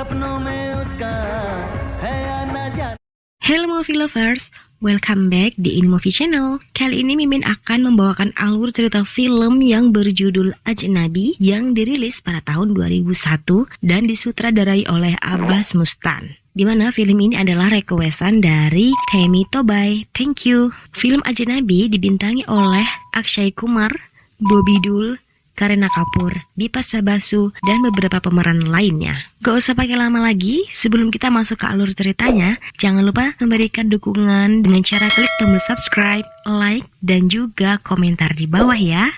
सपनों में उसका है या न जाने. Hello movie lovers, welcome back di InMovie Channel. Kali ini Mimin akan membawakan alur cerita film yang berjudul Ajnabi yang dirilis pada tahun 2001 dan disutradarai oleh Abbas Mustan. Di mana film ini adalah requestan dari Temi Tobay. Thank you. Film Ajnabi dibintangi oleh Akshay Kumar, Bobby Dool, Kareena Kapoor, Bipasa Basu, dan beberapa pemeran lainnya. Gak usah pakai lama lagi, sebelum kita masuk ke alur ceritanya, jangan lupa memberikan dukungan dengan cara klik tombol subscribe, like, dan juga komentar di bawah ya.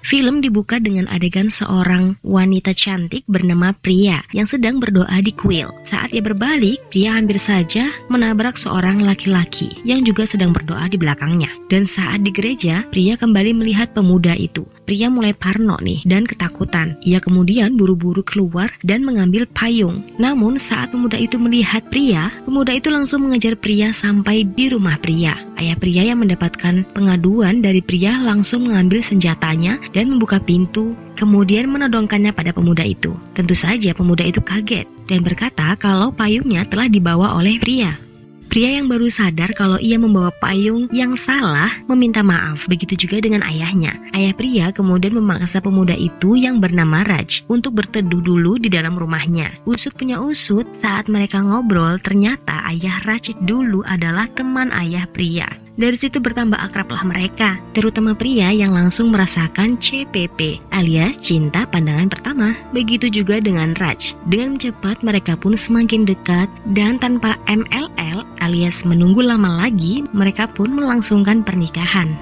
Film dibuka dengan adegan seorang wanita cantik bernama Priya yang sedang berdoa di kuil. Saat ia berbalik, Priya hampir saja menabrak seorang laki-laki yang juga sedang berdoa di belakangnya. Dan saat di gereja, Priya kembali melihat pemuda itu. Priya mulai parno nih dan ketakutan. Ia kemudian buru-buru keluar dan mengambil payung. Namun saat pemuda itu melihat Priya, pemuda itu langsung mengejar Priya sampai di rumah Priya. Ayah Priya yang mendapatkan pengaduan dari Priya langsung mengambil senjatanya dan membuka pintu, kemudian menodongkannya pada pemuda itu. Tentu saja pemuda itu kaget dan berkata kalau payungnya telah dibawa oleh Priya. Priya yang baru sadar kalau ia membawa payung yang salah meminta maaf. Begitu juga dengan ayahnya. Ayah Priya kemudian memaksa pemuda itu yang bernama Raj untuk berteduh dulu di dalam rumahnya. Usut punya usut, saat mereka ngobrol ternyata ayah Raj dulu adalah teman ayah Priya. Dari situ bertambah akrablah mereka, terutama Priya yang langsung merasakan CPP alias cinta pandangan pertama. Begitu juga dengan Raj. Dengan cepat mereka pun semakin dekat dan tanpa MLL alias menunggu lama lagi, mereka pun melangsungkan pernikahan.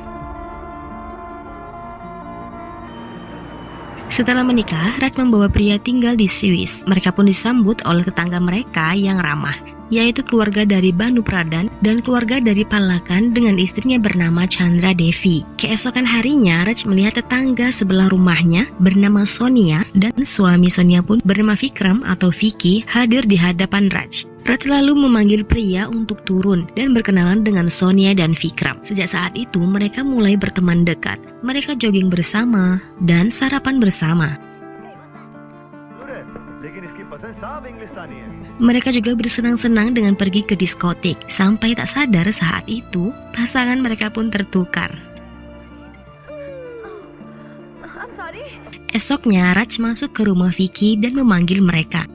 Setelah menikah, Raj membawa Priya tinggal di Swiss. Mereka pun disambut oleh tetangga mereka yang ramah, yaitu keluarga dari Banu Pradhan dan keluarga dari Palakan dengan istrinya bernama Chandra Devi. Keesokan harinya, Raj melihat tetangga sebelah rumahnya bernama Sonia dan suami Sonia pun bernama Vikram atau Vicky hadir di hadapan Raj. Raj lalu memanggil Priya untuk turun dan berkenalan dengan Sonia dan Vikram. Sejak saat itu mereka mulai berteman dekat. Mereka jogging bersama dan sarapan bersama. Mereka juga bersenang-senang dengan pergi ke diskotik. Sampai tak sadar saat itu pasangan mereka pun tertukar. Esoknya Raj masuk ke rumah Vicky dan memanggil mereka.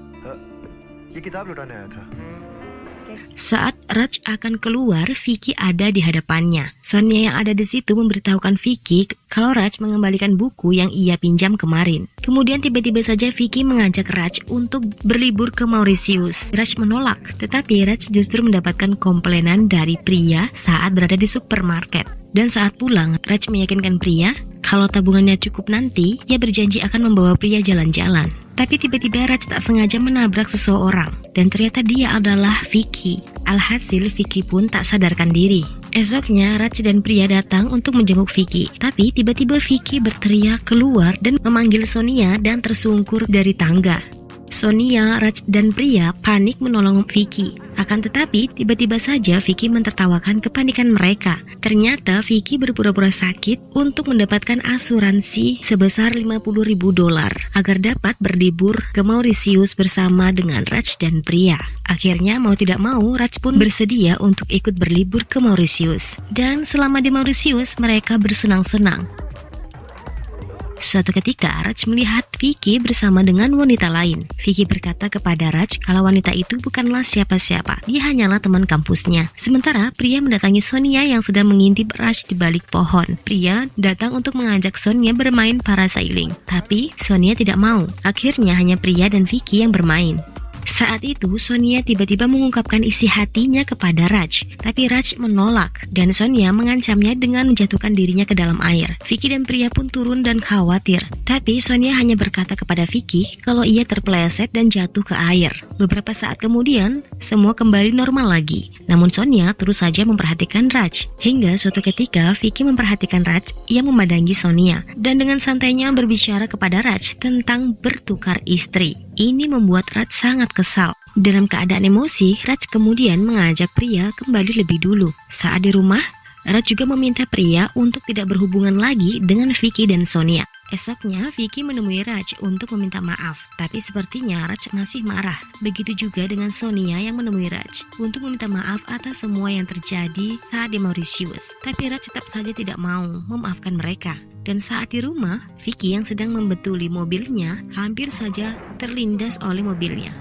Saat Raj akan keluar, Vicky ada di hadapannya. Sonia yang ada di situ memberitahukan Vicky kalau Raj mengembalikan buku yang ia pinjam kemarin. Kemudian tiba-tiba saja Vicky mengajak Raj untuk berlibur ke Mauritius. Raj menolak, tetapi Raj justru mendapatkan komplainan dari Priya saat berada di supermarket. Dan saat pulang, Raj meyakinkan Priya kalau tabungannya cukup nanti, ia berjanji akan membawa Priya jalan-jalan. Tapi tiba-tiba Raj tak sengaja menabrak seseorang dan ternyata dia adalah Vicky. Alhasil Vicky pun tak sadarkan diri. Esoknya Raj dan Priya datang untuk menjenguk Vicky. Tapi tiba-tiba Vicky berteriak keluar dan memanggil Sonia dan tersungkur dari tangga. Sonia, Raj, dan Priya panik menolong Vicky. Akan tetapi, tiba-tiba saja Vicky mentertawakan kepanikan mereka. Ternyata Vicky berpura-pura sakit untuk mendapatkan asuransi sebesar $50.000 agar dapat berlibur ke Mauritius bersama dengan Raj dan Priya. Akhirnya mau tidak mau, Raj pun bersedia untuk ikut berlibur ke Mauritius. Dan selama di Mauritius, mereka bersenang-senang. Suatu ketika, Raj melihat Vicky bersama dengan wanita lain. Vicky berkata kepada Raj kalau wanita itu bukanlah siapa-siapa. Dia hanyalah teman kampusnya. Sementara Priya mendatangi Sonia yang sedang mengintip Raj di balik pohon. Priya datang untuk mengajak Sonia bermain parasailing. Tapi Sonia tidak mau. Akhirnya hanya Priya dan Vicky yang bermain. Saat itu, Sonia tiba-tiba mengungkapkan isi hatinya kepada Raj. Tapi Raj menolak dan Sonia mengancamnya dengan menjatuhkan dirinya ke dalam air. Vicky dan Priya pun turun dan khawatir. Tapi Sonia hanya berkata kepada Vicky kalau ia terpeleset dan jatuh ke air. Beberapa saat kemudian, semua kembali normal lagi. Namun Sonia terus saja memperhatikan Raj. Hingga suatu ketika, Vicky memperhatikan Raj, ia memandangi Sonia. Dan dengan santainya berbicara kepada Raj tentang bertukar istri. Ini membuat Raj sangat kesal. Dalam keadaan emosi, Raj kemudian mengajak Priya kembali lebih dulu. Saat di rumah, Raj juga meminta pria untuk tidak berhubungan lagi dengan Vicky dan Sonia. Esoknya, Vicky menemui Raj untuk meminta maaf, tapi sepertinya Raj masih marah. Begitu juga dengan Sonia yang menemui Raj untuk meminta maaf atas semua yang terjadi saat di Mauritius. Tapi Raj tetap saja tidak mau memaafkan mereka. Dan saat di rumah, Vicky yang sedang membetuli mobilnya hampir saja terlindas oleh mobilnya.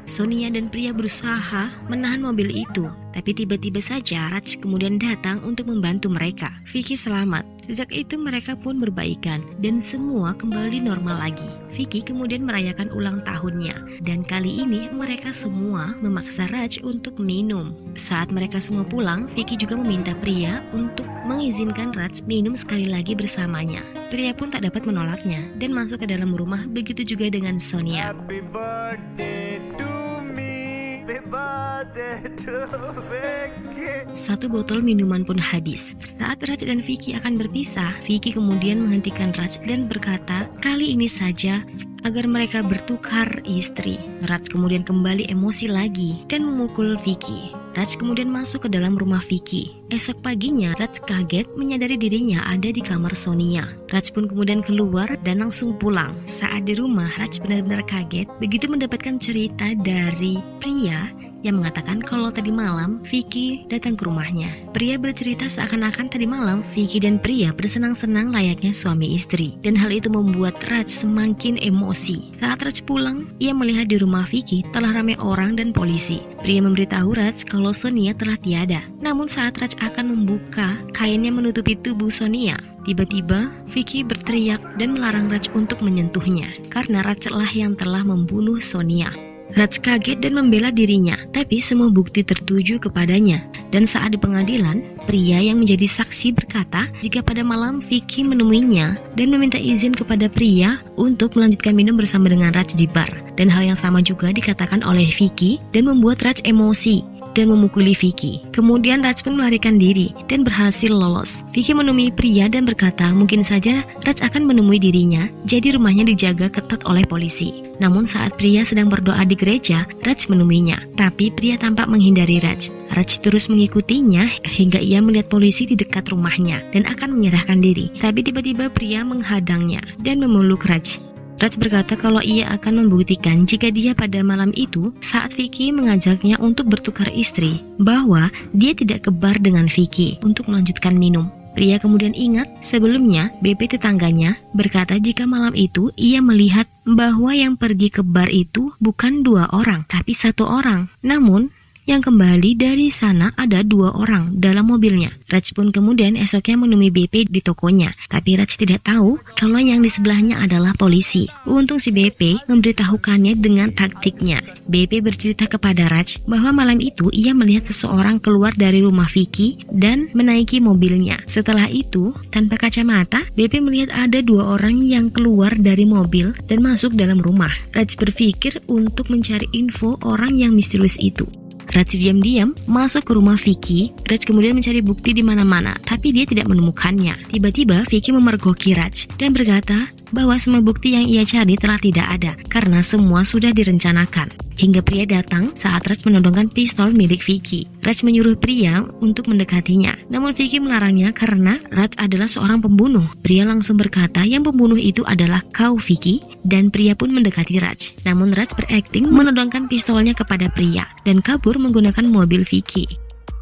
Sonia dan pria berusaha menahan mobil itu, tapi tiba-tiba saja Raj kemudian datang untuk membantu mereka. Vicky selamat. Sejak itu mereka pun berbaikan dan semua kembali normal lagi. Vicky kemudian merayakan ulang tahunnya dan kali ini mereka semua memaksa Raj untuk minum. Saat mereka semua pulang, Vicky juga meminta pria untuk mengizinkan Raj minum sekali lagi bersamanya. Pria pun tak dapat menolaknya dan masuk ke dalam rumah, begitu juga dengan Sonia. Happy birthday to me. Happy birthday to Vicky. Satu botol minuman pun habis. Saat Raj dan Vicky akan berpisah, Vicky kemudian menghentikan Raj dan berkata, kali ini saja agar mereka bertukar istri. Raj kemudian kembali emosi lagi dan memukul Vicky. Raj kemudian masuk ke dalam rumah Vicky. Esok paginya, Raj kaget menyadari dirinya ada di kamar Sonia. Raj pun kemudian keluar dan langsung pulang. Saat di rumah, Raj benar-benar kaget begitu mendapatkan cerita dari pria yang mengatakan kalau tadi malam Vicky datang ke rumahnya. Pria bercerita seakan-akan tadi malam Vicky dan pria bersenang-senang layaknya suami istri. Dan hal itu membuat Raj semakin emosi. Saat Raj pulang, ia melihat di rumah Vicky telah ramai orang dan polisi. Pria memberitahu Raj kalau Sonia telah tiada. Namun saat Raj akan membuka kainnya menutupi tubuh Sonia, tiba-tiba Vicky berteriak dan melarang Raj untuk menyentuhnya karena Raj lah yang telah membunuh Sonia. Raj kaget dan membela dirinya, tapi semua bukti tertuju kepadanya. Dan saat di pengadilan, pria yang menjadi saksi berkata jika pada malam Vicky menemuinya dan meminta izin kepada pria untuk melanjutkan minum bersama dengan Raj di bar. Dan hal yang sama juga dikatakan oleh Vicky dan membuat Raj emosi dan memukuli Vicky. Kemudian Raj pun melarikan diri dan berhasil lolos. Vicky menemui pria dan berkata mungkin saja Raj akan menemui dirinya, jadi rumahnya dijaga ketat oleh polisi. Namun saat pria sedang berdoa di gereja, Raj menemuinya. Tapi pria tampak menghindari Raj. Raj terus mengikutinya hingga ia melihat polisi di dekat rumahnya dan akan menyerahkan diri. Tapi tiba-tiba pria menghadangnya dan memeluk Raj. Raj berkata kalau ia akan membuktikan jika dia pada malam itu saat Vicky mengajaknya untuk bertukar istri, bahwa dia tidak kebar dengan Vicky untuk melanjutkan minum. Pria kemudian ingat sebelumnya BP tetangganya berkata jika malam itu ia melihat bahwa yang pergi ke bar itu bukan 2 orang tapi 1 orang. Namun yang kembali dari sana ada 2 orang dalam mobilnya. Raj pun kemudian esoknya menemui BP di tokonya, tapi Raj tidak tahu kalau yang di sebelahnya adalah polisi. Untung si BP memberitahukannya dengan taktiknya. BP bercerita kepada Raj bahwa malam itu ia melihat seseorang keluar dari rumah Vicky dan menaiki mobilnya. Setelah itu, tanpa kacamata, BP melihat ada 2 orang yang keluar dari mobil dan masuk dalam rumah. Raj berpikir untuk mencari info orang yang misterius itu. Raj diam-diam masuk ke rumah Vicky. Raj kemudian mencari bukti di mana-mana, tapi dia tidak menemukannya. Tiba-tiba Vicky memergoki Raj dan berkata bahwa semua bukti yang ia cari telah tidak ada karena semua sudah direncanakan. Hingga pria datang saat Raj menodongkan pistol milik Vicky. Raj menyuruh pria untuk mendekatinya, namun Vicky melarangnya karena Raj adalah seorang pembunuh. Pria langsung berkata yang pembunuh itu adalah kau Vicky, dan pria pun mendekati Raj. Namun Raj berakting menodongkan pistolnya kepada pria dan kabur menggunakan mobil Vicky.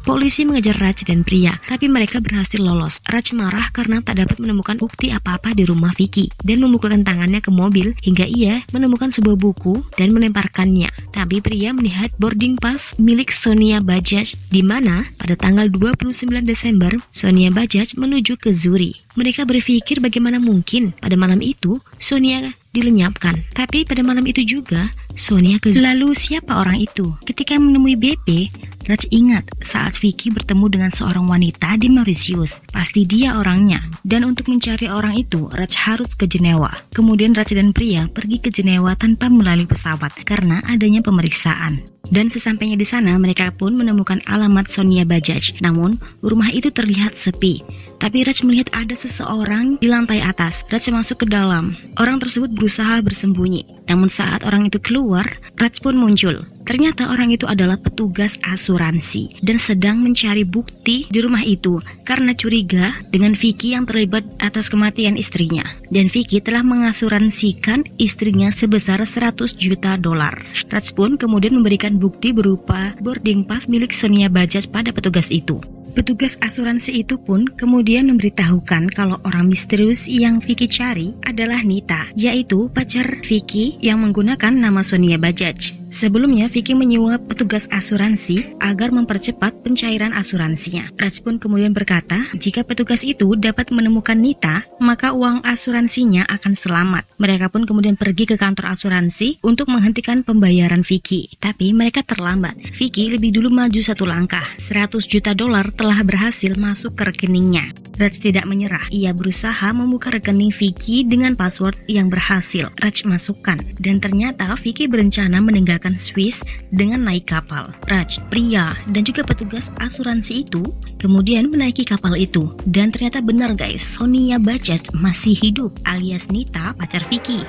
Polisi mengejar Raj dan pria, tapi mereka berhasil lolos. Raj marah karena tak dapat menemukan bukti apa-apa di rumah Vicky dan memukulkan tangannya ke mobil hingga ia menemukan sebuah buku dan melemparkannya. Tapi pria melihat boarding pass milik Sonia Bajaj di mana pada tanggal 29 Desember Sonia Bajaj menuju ke Zuri. Mereka berpikir bagaimana mungkin pada malam itu Sonia dilenyapkan. Tapi pada malam itu juga Sonia ke Zuri. Lalu siapa orang itu? Ketika menemui BP, Raj ingat saat Vicky bertemu dengan seorang wanita di Mauritius. Pasti dia orangnya. Dan untuk mencari orang itu, Raj harus ke Jenewa. Kemudian Raj dan pria pergi ke Jenewa tanpa melalui pesawat karena adanya pemeriksaan. Dan sesampainya di sana, mereka pun menemukan alamat Sonia Bajaj. Namun, rumah itu terlihat sepi. Tapi Raj melihat ada seseorang di lantai atas. Raj masuk ke dalam. Orang tersebut berusaha bersembunyi. Namun saat orang itu keluar, keluar, Raj pun muncul. Ternyata orang itu adalah petugas asuransi dan sedang mencari bukti di rumah itu karena curiga dengan Vicky yang terlibat atas kematian istrinya. Dan Vicky telah mengasuransikan istrinya sebesar 100 juta dolar. Raj pun kemudian memberikan bukti berupa boarding pass milik Sonia Bajaj pada petugas itu. Petugas asuransi itu pun kemudian memberitahukan kalau orang misterius yang Vicky cari adalah Nita, yaitu pacar Vicky yang menggunakan nama Sonia Bajaj. Sebelumnya, Vicky menyuap petugas asuransi agar mempercepat pencairan asuransinya. Raj pun kemudian berkata, jika petugas itu dapat menemukan Nita, maka uang asuransinya akan selamat. Mereka pun kemudian pergi ke kantor asuransi untuk menghentikan pembayaran Vicky. Tapi mereka terlambat. Vicky lebih dulu maju satu langkah. 100 juta dolar telah berhasil masuk ke rekeningnya. Raj tidak menyerah. Ia berusaha membuka rekening Vicky dengan password yang berhasil Raj masukkan. Dan ternyata Vicky berencana meninggalkan Swiss dengan naik kapal. Raj, pria, dan juga petugas asuransi itu kemudian menaiki kapal itu. Dan ternyata benar guys, Sonia Bajaj masih hidup alias Nita, pacar Vicky.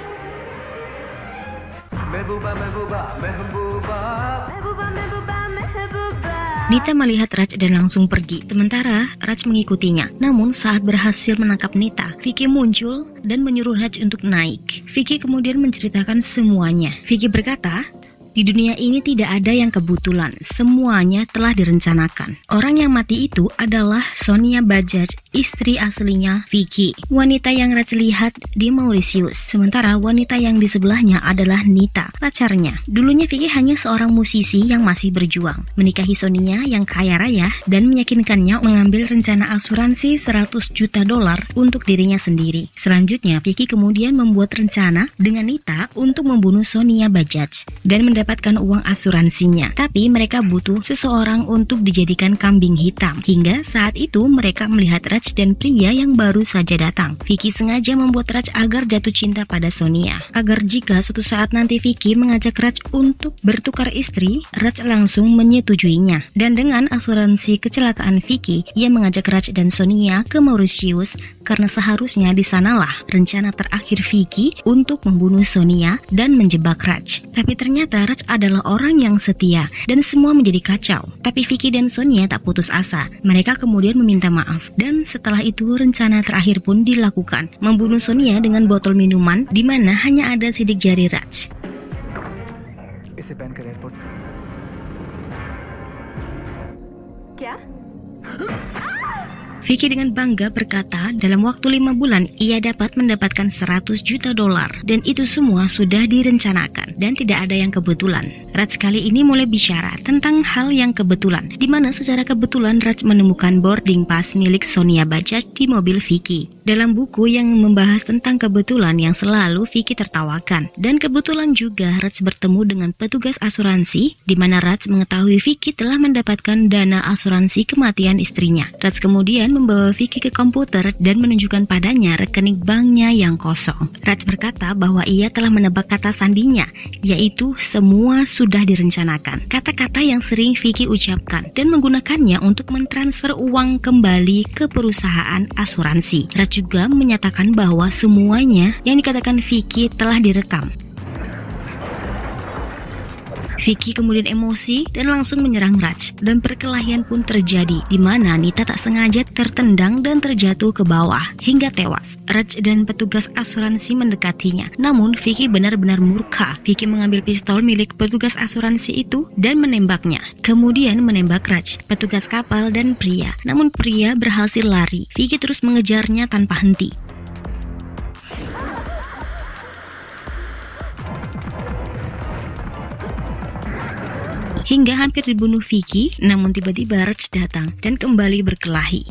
Nita melihat Raj dan langsung pergi, sementara Raj mengikutinya. Namun saat berhasil menangkap Nita, Vicky muncul dan menyuruh Raj untuk naik. Vicky kemudian menceritakan semuanya. Vicky berkata, di dunia ini tidak ada yang kebetulan, semuanya telah direncanakan. Orang yang mati itu adalah Sonia Bajaj, istri aslinya Vicky. Wanita yang Raj lihat di Mauritius, sementara wanita yang di sebelahnya adalah Nita, pacarnya. Dulunya Vicky hanya seorang musisi yang masih berjuang, menikahi Sonia yang kaya raya dan meyakinkannya mengambil rencana asuransi 100 juta dolar untuk dirinya sendiri. Selanjutnya, Vicky kemudian membuat rencana dengan Nita untuk membunuh Sonia Bajaj dan mendapatkan uang asuransinya. Tapi mereka butuh seseorang untuk dijadikan kambing hitam. Hingga saat itu mereka melihat Raj dan pria yang baru saja datang. Vicky sengaja membuat Raj agar jatuh cinta pada Sonia, agar jika suatu saat nanti Vicky mengajak Raj untuk bertukar istri, Raj langsung menyetujuinya. Dan dengan asuransi kecelakaan Vicky, ia mengajak Raj dan Sonia ke Mauritius karena seharusnya di sanalah rencana terakhir Vicky untuk membunuh Sonia dan menjebak Raj. Tapi ternyata Raj adalah orang yang setia dan semua menjadi kacau. Tapi Vicky dan Sonia tak putus asa. Mereka kemudian meminta maaf dan setelah itu rencana terakhir pun dilakukan, membunuh Sonia dengan botol minuman di mana hanya ada sidik jari Raj. Vicky dengan bangga berkata, dalam waktu 5 bulan ia dapat mendapatkan 100 juta dolar dan itu semua sudah direncanakan dan tidak ada yang kebetulan. Raj kali ini mulai bicara tentang hal yang kebetulan, di mana secara kebetulan Raj menemukan boarding pass milik Sonia Bajaj di mobil Vicky. Dalam buku yang membahas tentang kebetulan yang selalu Vicky tertawakan. Dan kebetulan juga Raj bertemu dengan petugas asuransi, di mana Raj mengetahui Vicky telah mendapatkan dana asuransi kematian istrinya. Raj kemudian membawa Vicky ke komputer dan menunjukkan padanya rekening banknya yang kosong. Raj berkata bahwa ia telah menebak kata sandinya, yaitu semua sudah direncanakan. Kata-kata yang sering Vicky ucapkan dan menggunakannya untuk mentransfer uang kembali ke perusahaan asuransi. Raj juga menyatakan bahwa semuanya yang dikatakan Vicky telah direkam. Vicky kemudian emosi dan langsung menyerang Raj dan perkelahian pun terjadi di mana Nita tak sengaja tertendang dan terjatuh ke bawah hingga tewas. Raj dan petugas asuransi mendekatinya, namun Vicky benar-benar murka. Vicky mengambil pistol milik petugas asuransi itu dan menembaknya, kemudian menembak Raj, petugas kapal dan pria. Namun pria berhasil lari. Vicky terus mengejarnya tanpa henti. Hingga hampir dibunuh Vicky, namun tiba-tiba Raj datang dan kembali berkelahi.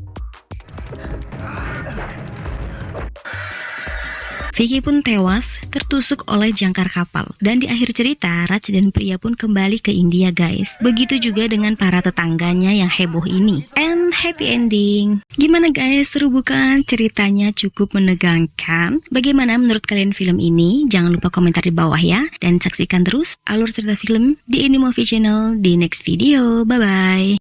Vicky pun tewas tertusuk oleh jangkar kapal. Dan di akhir cerita, Raj dan pria pun kembali ke India guys. Begitu juga dengan para tetangganya yang heboh ini. And happy ending. Gimana guys, seru bukan? Ceritanya cukup menegangkan. Bagaimana menurut kalian film ini? Jangan lupa komentar di bawah ya. Dan saksikan terus alur cerita film di Ini Movie Channel di next video. Bye-bye.